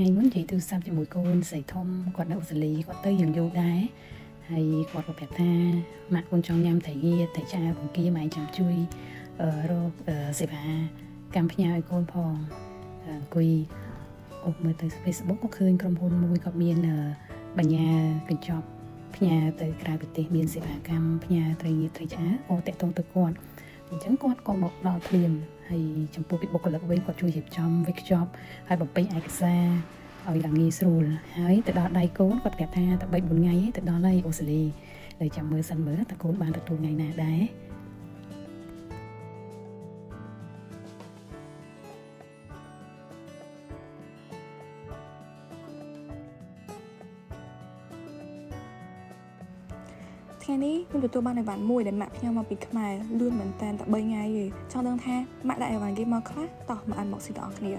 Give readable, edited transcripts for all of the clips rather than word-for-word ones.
ថ្ងៃមុននិយាយទូរស័ព្ទជាមួយកូនស្រីធំគាត់នៅអូស្ត្រាលីគាត់ទៅយើងយូរដែរហើយគាត់ក៏ប្រាប់ថាម៉ាក់កូនចង់ញ៉ាំត្រីងៀតត្រីឆ្អើរបង្គាម៉ែចាំជួយរកសេវាកម្មផ្ញើឲ្យកូនផងអង្គុយអុកមើលទៅ Facebook ក៏ឃើញក្រុមហ៊ុនមួយគាត់មានបញ្ញាកញ្ចប់ផ្ញើទៅក្រៅប្រទេសមានសេវាកម្មផ្ញើត្រីងៀតត្រីឆ្អើរក៏តាក់ទងទៅគាត់អញ្ចឹងគាត់ក៏មកដល់ភ្លាមហើយចំពោះពីបុគ្គលិកវិញគាត់ជួយរៀបចំវេចខ្ចប់ហើយបំពេញឯកសារឲ្យឡើងងាយស្រួលហើយទៅដល់ដៃកូនគាត់ប្រាប់ថាតែ3-4ថ្ងៃឯងទៅដល់ហើយអូស្ត្រាលីហើយចាំមើលសិនមើលតើកូនបានទទួលថ្ងៃណាដែរថ្ងៃនេះខ្ញុំទទួលបានអីវ៉ាន់មួយដែលម៉ាក់ខ្ញុំមកពីខ្មែរលឿនមែនតើតែ3ថ្ងៃទេចង់ដឹងថាម៉ាក់ដាក់អីវ៉ាន់គេមកខ្លះតោះមកអានមកស៊ីទាំងអស់គ្នា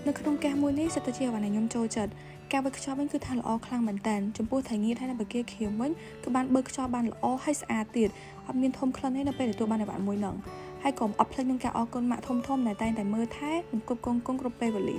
នៅក្នុងកែមួយនេះសិតតែជាអ្វីដែលខ្ញុំចូលចិត្តការបើកខ្ចប់វិញគឺថាល្អខ្លាំងមែនតើចំពោះត្រីងៀតហើយនៅបកាខៀវវិញគឺបានបើកខ្ចប់បានល្អហើយស្អាតទៀតអត់មានធំក្លិនទេនៅពេលទទួលបានអ្វីមួយហ្នឹងហើយក៏អត់ភ្លេចនឹងការអរគុណម៉ាក់ធំៗដែលតែងតែមើលថែនិងគ្រប់គ្រងគ្រប់ពេលវេលា